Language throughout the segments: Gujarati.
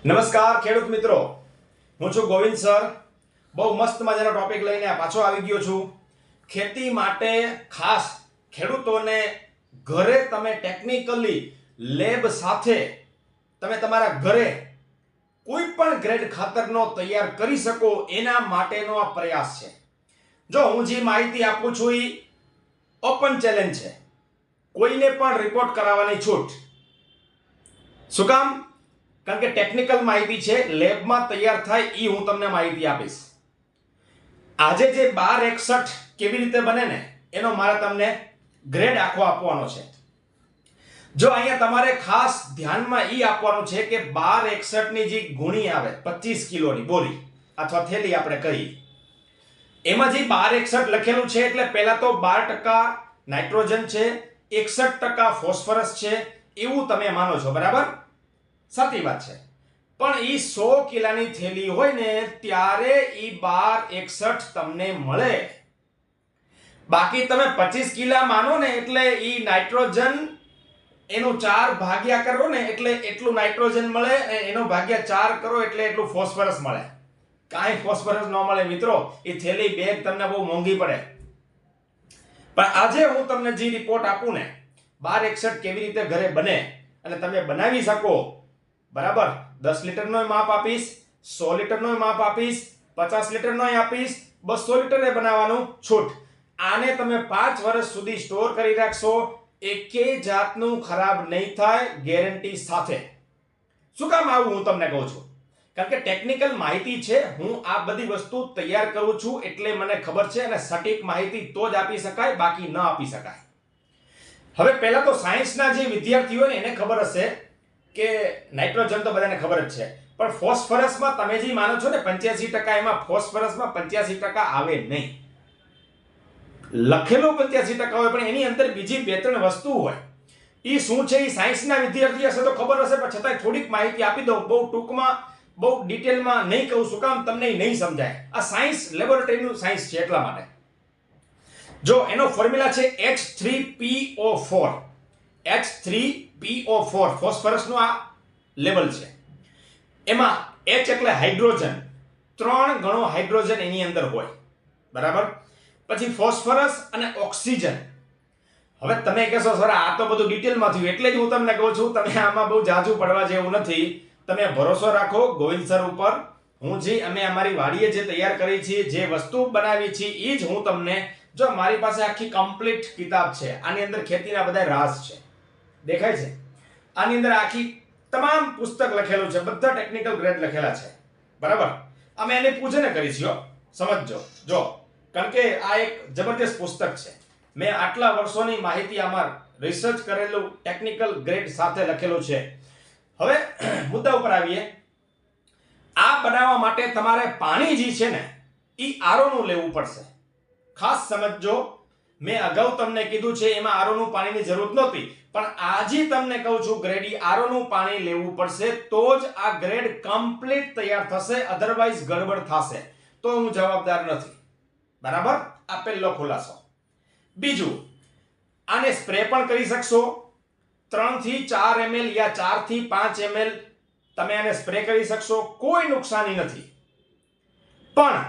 નમસ્કાર ખેડૂત મિત્રો, હું છું ગોવિંદ સર. બહુ મસ્ત મજાનો ટોપિક લઈને પાછો આવી ગયો છું. ખેતી માટે ખાસ ખેડૂતોને ઘરે તમે ટેકનિકલી લેબ સાથે તમે તમારા ઘરે કોઈ પણ ગ્રેડ ખાતરનો તૈયાર કરી શકો એના માટેનો આ પ્રયાસ છે. જો હું જે માહિતી આપું છું એ ઓપન ચેલેન્જ છે, કોઈને પણ રિપોર્ટ કરાવવાની છૂટ. શું કામ? કારણ કે ટેકનિકલ માહિતી છે, લેબમાં તૈયાર થાય એ હું તમને માહિતી આપીશ. આજે જે 1261 કેવી રીતે બને ને એનો મારે તમને ગ્રેડ આખો આપવાનો છે. જો અહીંયા તમારે ખાસ ધ્યાનમાં એ આપવાનું છે કે 1261 ની જે ગુણી આવે 25 કિલોની બોરી અથવા થેલી આપણે કહી, એમાં જે 1261 લખેલું છે એટલે પહેલા તો 12% નાઇટ્રોજન છે, 61% ફોસ્ફરસ છે એવું તમે માનો છો, બરાબર? સાચી વાત છે. પણ ઈ 100 કિલાની થેલી હોય ને ત્યારે ઈ 1261 તમને મળે. બાકી તમે 25 કિલા માનો ને એટલે ઈ નાઇટ્રોજન એનું 4 ભાગ્યા કરો ને એટલે એટલું નાઇટ્રોજન મળે, એનો ભાગ્યા 4 કરો એટલે એટલું ફોસ્ફરસ મળે. કાંઈ ફોસ્ફરસ ન મળે મિત્રો. એ થેલી બેગ તમને બહુ મોંઘી પડે. પણ આજે હું તમને જે રિપોર્ટ આપું ને 1261 કેવી રીતે ઘરે બને અને તમે બનાવી શકો, બરાબર? 10 લીટરનો માપ આપીશ, 100 લીટરનો માપ આપીશ, 50 લીટરનો આપીશ, 200 લીટરે બનાવવાનું છૂટ. આને તમે 5 વર્ષ સુધી સ્ટોર કરી રાખશો, એકે જાતનું ખરાબ નહીં થાય, ગેરંટી સાથે. શું કામ આવું હું તમને કહું છું? કારણ કે ટેકનિકલ માહિતી છે. હું આ બધી વસ્તુ તૈયાર કરું છું એટલે મને ખબર છે અને સટીક માહિતી તો જ આપી શકાય, બાકી ન આપી શકાય. હવે પહેલા તો સાયન્સના જે વિદ્યાર્થીઓ ને એને ખબર હશે કે નાઇટ્રોજન તો બધાને ખબર જ છે, પણ ફોસ્ફરસમાં તમે જે માનો છો ને 85%, એમાં ફોસ્ફરસમાં 85% આવે નહીં. લખેલું 85% હોય પણ એની અંદર બીજી 2-3 વસ્તુ હોય. એ શું છે એ સાયન્સના વિદ્યાર્થી હશે તો ખબર હશે, પણ છતાંય થોડીક માહિતી આપી દઉં. બહુ ટૂંકમાં, બહુ ડિટેલમાં નહીં કહું. શું કામ? તમને નહીં સમજાય. આ સાયન્સ લેબોરેટરીનું સાયન્સ છે એટલા માટે. જો એનો ફોર્મ્યુલા છે H3PO4. H3PO4 ફોસ્ફરસનું આ લેવલ છે. એમાં H એટલે હાઇડ્રોજન, 3 ગણો હાઇડ્રોજન એની અંદર હોય, બરાબર? પછી ફોસ્ફરસ અને ઓક્સિજન. હવે તમે કહેશો સર આ તો બધું ડિટેલમાં થયું, એટલે જ હું તમને કહું છું તમે આમાં બહુ જાજુ પડવા જેવું નથી. તમે ભરોસો રાખો ગોવિંદ સર ઉપર. હું જે અમે અમારી વાડીએ જે તૈયાર કરી છે, જે વસ્તુ બનાવી છે એ જ હું તમને, જો મારી પાસે આખી કમ્પ્લીટ કિતાબ છે, આની અંદર ખેતીના બધા રાઝ છે, દેખાય છે? આની અંદર આખી તમામ પુસ્તક લખેલું છે, બધા ટેકનિકલ ગ્રેડ લખેલા છે, બરાબર? અમે એને પૂજન કરીશું, સમજજો. જો કારણ કે આ એક જબરદસ્ત પુસ્તક છે. મેં આટલા વર્ષોની માહિતી આમાં રિસર્ચ કરેલું ટેકનિકલ ગ્રેડ સાથે લખેલું છે. હવે મુદ્દા ઉપર આવીએ. આ બનાવવા માટે તમારે પાણી જે છે ને એ આરોનું લેવું પડશે. ખાસ સમજજો. મેં અગાઉ તમને કીધું છે એમાં આરોનું પાણીની જરૂર નહોતી, પણ આજે તમને કહું છું ગ્રેડી આરોનું પાણી લેવું પડશે તો જ આ ગ્રેડ કમ્પ્લીટ તૈયાર થશે, અધરવાઇઝ ગડબડ થશે તો હું જવાબદાર નથી, બરાબર? આ પહેલો ખુલાસો. બીજું, આને સ્પ્રે પણ કરી શકશો. 3 થી 4 ml યા 4 થી 5 ml તમે આને સ્પ્રે કરી શકશો, કોઈ નુકસાની નથી. પણ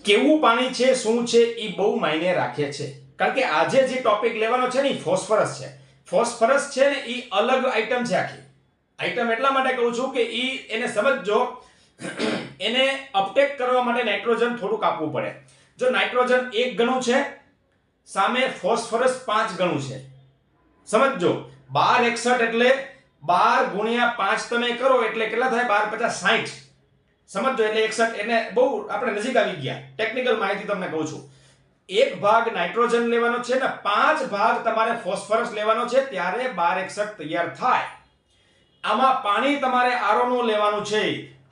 કેવું પાણી છે, શું છે એ બહુ માયને રાખે છે. કારણ કે આજે જે ટોપિક લેવાનો છે ને એ ફોસ્ફરસ છે. ફોસ્ફરસ છે ને એ અલગ આઈટમ છે. આખી આઈટમ એટલા માટે કહું છું કે એને સમજજો. એને અપટેક કરવા માટે નાઇટ્રોજન થોડુંક આપવું પડે. જો નાઇટ્રોજન 1 ગણું છે, સામે ફોસ્ફરસ 5 ગણું છે. સમજજો. 1261 એટલે 12 ગુણ્યા 5 તમે કરો એટલે કેટલા થાય? 12 50 60. સમજો. એટલે 61 એને બહુ આપણે નજીક આવી ગયા. ટેકનિકલ માહિતી તમને કહું છું. 1 ભાગ નાઇટ્રોજન લેવાનો છે ને 5 ભાગ તમારે ફોસ્ફરસ લેવાનો છે, ત્યારે 1261 તૈયાર થાય. આમાં પાણી તમારે આરોનું લેવાનું છે.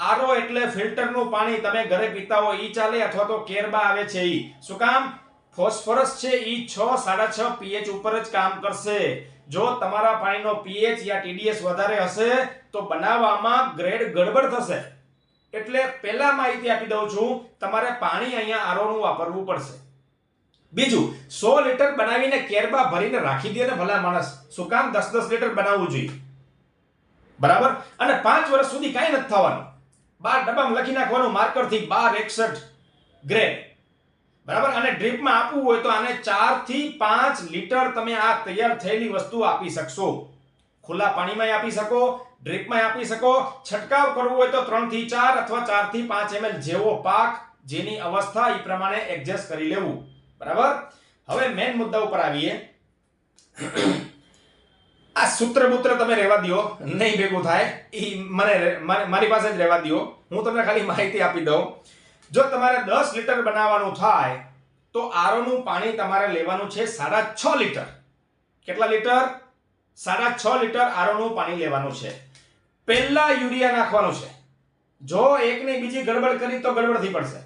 આરો એટલે ફિલ્ટરનું પાણી. તમે ઘરે પીતા હો ઈ ચાલે, અથવા તો કેરબા આવે છે ઈ. શું કામ? ફોસ્ફરસ છે ઈ 6-6.5 pH ઉપર જ કામ કરશે. જો તમારા પાણીનો pH યા TDS વધારે હશે તો બનાવવામાં ગ્રેડ ગડબડ થશે. એટલે પહેલા માહિતી આપી દઉં છું, તમારે પાણી અહીંયા આરોનું વાપરવું પડશે. બીજું, 100 લીટર બનાવીને કેરબા ભરીને રાખી દે ને ભલા માણસ. શું કામ 10-10 લીટર બનાવવું જોઈએ? બરાબર, અને 5 વર્ષ સુધી કાંઈ નથી થવાનું. 12 ડબ્બામાં લખી નાખવાનું માર્કરથી 1261 ગ્રેડ. બરાબર, અને ડ્રીપમાં આપવું હોય તો આને 4 થી 5 લીટર તમે આ તૈયાર થયેલી વસ્તુ આપી શકશો. ખુલ્લા પાણીમાં આપી શકો, ડ્રીપમાં આપી શકો. છંટકાવ કરવો હોય તો 3 થી 4 અથવા 4 થી 5 ml જેવો પાક, જેની અવસ્થા એ પ્રમાણે એડજસ્ટ કરી લેવું. બરાબર, હવે મેન મુદ્દા ઉપર આવીએ. આ સૂત્ર બૂત્ર તમે રહેવા દો, નહીં ભેગું થાય, એ મારી પાસે જ રહેવા દો. હું તમને ખાલી માહિતી આપી દઉં. જો તમારે 10 લીટર બનાવવાનું થાય તો આરોનું પાણી તમારે લેવાનું છે 6.5 લીટર. કેટલા લીટર? 6.5 લીટર આરોનું પાણી લેવાનું છે. પહેલા યુરિયા નાખવાનું છે. જો એક ને બીજી ગડબડ કરી તો ગડબડ થઈ પડશે.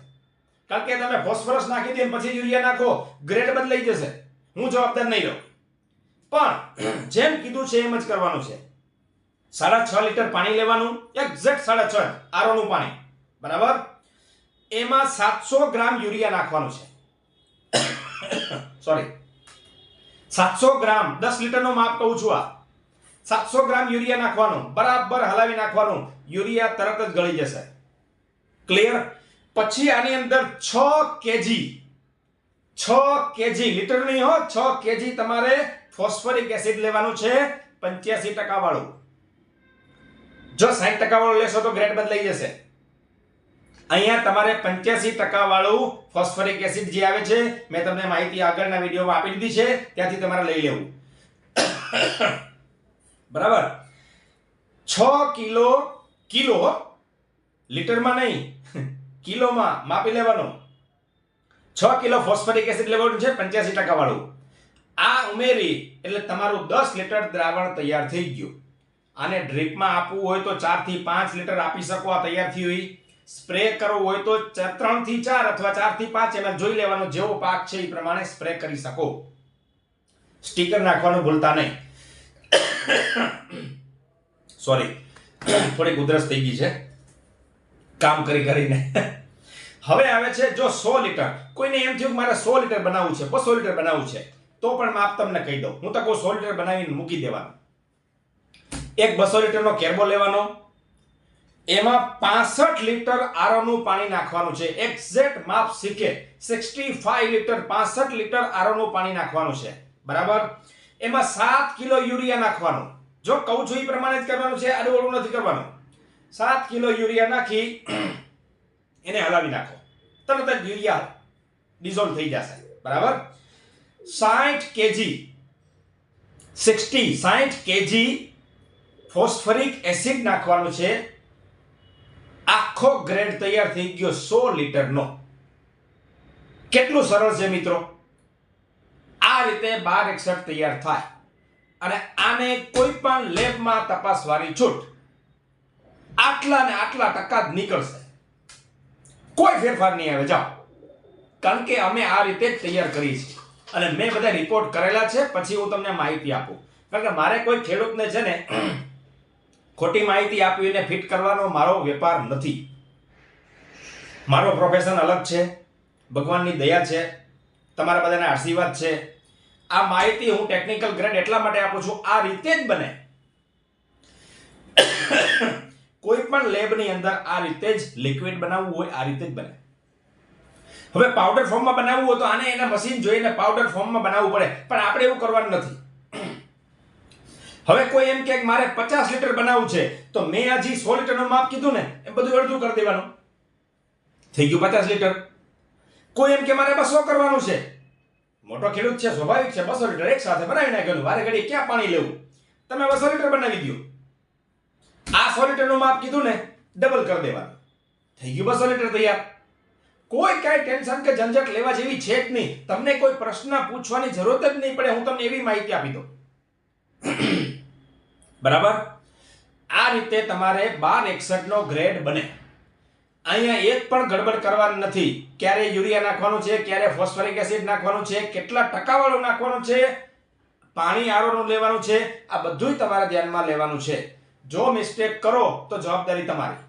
કારણ કે તમે ફોસ્ફરસ નાખી દો પછી યુરિયા નાખો, ગ્રેડ બદલાઈ જશે. હું જવાબદાર નહીં રહું. પણ જેમ કીધું છે એમ જ કરવાનું છે. 6.5 લીટર પાણી લેવાનું, એક્ઝેક્ટ 6.5 આરોનું પાણી. બરાબર, એમાં 700 ગ્રામ યુરિયા નાખવાનું છે. સોરી, 700 ગ્રામ, 10 લીટરનો માપ કહું છું. આ 700 ગ્રામ યુરિયા નાખવાનું, બરાબર હલાવી નાખવાનું. યુરિયા તરત જ ગળી જશે. ક્લિયર? પછી આની અંદર 6 કેજી લીટર નહીં હો, 6 કેજી તમારે ફોસ્ફરિક એસિડ લેવાનું છે, 85% વાળું. જો 60% વાળું લેશો તો ગ્રેડ બદલાઈ જશે. અહીંયા તમારે 85% વાળું ફોસ્ફરિક એસિડ જે આવે છે, મેં તમને માહિતી આગળના વિડીયોમાં આપી દીધી છે, ત્યાંથી તમારે લઈ લેવું. બરાબર, 6 કિલો લીટરમાં નહીં, કિલોમાં માપી લેવાનું. 6 કિલો ફોસ્ફરિક એસિડ લેવાનું છે, 85% વાળું. આ ઉમેરી એટલે તમારું 10 લીટર દ્રાવણ તૈયાર થઈ ગયું. આને ડ્રીપમાં આપવું હોય તો 4 થી 5 લીટર આપી શકો. આ તૈયાર થઈ હોય. સ્પ્રે કરવો હોય તો 3 થી 4 અથવા 4 થી 5 ml જોઈ લેવાનો, જેવો પાક છે એ પ્રમાણે સ્પ્રે કરી શકો. સ્ટીકર નાખવાનું ભૂલતા નહીં. સોરી, થોડી ઉધરસ થઈ ગઈ છે કામ કરીને. હવે આવે છે જો 100 લીટર, કોઈને એમ થયું કે મારે 100 લીટર બનાવવું છે, 200 લીટર બનાવવું છે, તો પણ માપ તમને કહી દઉં. હું તો કહું 100 લીટર બનાવીને મૂકી દેવાનું. એક 200 લીટરનો કેરબો લેવાનો, એમાં 65 લીટર આરોનું પાણી નાખવાનું છે. એક્ઝેક્ટ માપ શીખે. 65 લીટર, 65 લીટર આરોનું પાણી નાખવાનું છે. બરાબર, એમાં 7 કિલો યુરિયા નાખવાનું. જો કહું છું એ પ્રમાણે જ કરવાનું છે, આડું નથી કરવાનું. 7 કિલો યુરિયા નાખી એને હલાવી નાખો, તરત જ યુરિયા ડિઝોલ્વ થઈ જશે. બરાબર, 60 કેજી ફોસ્ફરિક એસિડ નાખવાનું છે. આખો ગ્રેડ તૈયાર થઈ ગયો 100 લીટરનો. કેટલું સરળ છે મિત્રો. આ રીતે 1261 તૈયાર થાય અને આને કોઈ પણ લેબમાં તપાસવાની છૂટ. આટલા ને આટલા ટકા જ નીકળશે, કોઈ ફેરફાર નહીં આવે. જાઓ, કારણ કે અમે આ રીતે જ તૈયાર કરી છે અને મેં બધા રિપોર્ટ કરેલા છે. પછી હું તમને માહિતી આપું, કારણ કે મારે કોઈ ખેડૂતને છે ને ખોટી માહિતી આપીને ફિટ કરવાનો મારો વેપાર નથી. મારો પ્રોફેશન અલગ છે. ભગવાનની દયા છે, તમારા બધાના આશીર્વાદ છે. આ માહિતી હું ટેકનિકલ ગ્રેડ એટલા માટે આપું છું, આ રીતે જ બને. કોઈ પણ લેબની અંદર આ રીતે જ લિક્વિડ બનાવવું હોય, આ રીતે જ બને. હવે પાવડર ફોર્મમાં બનાવવું હોય તો આને એના મશીન જોઈને પાવડર ફોર્મમાં બનાવવું પડે, પણ આપણે એવું કરવાનું નથી. હવે કોઈ એમ કે મારે 50 લીટર બનાવવું છે, તો મેં આ જે 100 લીટરનું માપ કીધું ને એ બધું અડધું કરી દેવાનું, થઈ ગયું 50 લીટર. કોઈ એમ કે મારે 200 કરવાનું છે, મોટો ખેડૂત છે, સ્વાભાવિક છે, 200 લીટર એક સાથે બનાવી નાખ્યું. વારે ઘડી ક્યાં પાણી લેવું, તમે 200 લીટર બનાવી દો. આ 100 લીટરનું માપ કીધું ને, ડબલ કરી દેવાનું, થઈ ગયું 200 લીટર તૈયાર. કોઈ કાંઈ ટેન્શન કે ઝંઝટ લેવા જેવી છે જ નહીં. તમને કોઈ પ્રશ્ન પૂછવાની જરૂરત જ નહીં પડે. હું તમને એવી માહિતી આપી દઉં. બરાબર, આ રીતે તમારે 1261 નો ગ્રેડ બને. અહીંયા એક પણ ગડબડ કરવાની નથી. ક્યારે યુરિયા નાખવાનું છે, ક્યારે ફોસ્ફરિક એસિડ નાખવાનું છે, કેટલા ટકાવાળું નાખવાનું છે, પાણી આરોનું લેવાનું છે, આ બધુંય તમારે ધ્યાનમાં લેવાનું છે. જો મિસ્ટેક કરો તો જવાબદારી તમારી.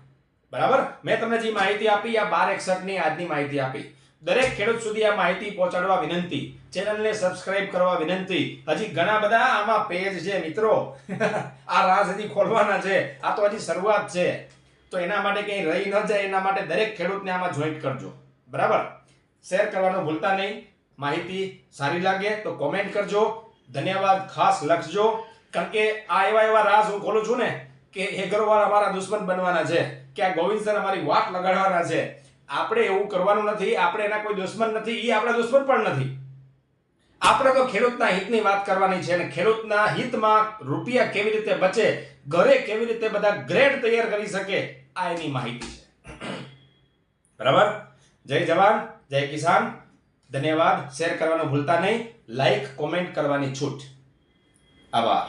બરાબર, મેં તમને જે માહિતી આપી આ 1261 ની આજની માહિતી આપી. દરેક ખેડૂત સુધી આ માહિતી પહોંચાડવા વિનંતી, ચેનલને સબસ્ક્રાઇબ કરવા વિનંતી. હજી ઘણા બધા આમાં પેજ છે મિત્રો આ રાજ હજી ખોલવાના છે, આ તો હજી શરૂઆત છે, તો એના માટે કંઈ રહી ન જાય એના માટે દરેક ખેડૂતને આમાં જોઈન્ટ કરજો. બરાબર, શેર કરવાનું ભૂલતા નહીં. માહિતી સારી લાગે તો કોમેન્ટ કરજો, ધન્યવાદ ખાસ લખજો, કારણ કે આ એવા રાજ હું ખોલું છું ને કે એગ્રોવાળ અમારા દુશ્મન બનવાના છે, કે આ ગોવિંદ સર અમારી વાટ લગાડવાના છે. આપણે એવું કરવાનું નથી, આપણે એના કોઈ દુશ્મન નથી, એ આપણા દુશ્મન પણ નથી. આપણે તો ખેડૂતના હિતની વાત કરવાની છે, અને ખેડૂતના હિતમાં રૂપિયા કેવી રીતે બચે, ઘરે કેવી રીતે બધા ગ્રેડ તૈયાર કરી શકે, આ એની માહિતી છે. બરાબર, જય જવાન જય કિસાન. ધન્યવાદ. શેર કરવાનું ભૂલતા નહીં, લાઈક કોમેન્ટ કરવાની છૂટ. આભાર.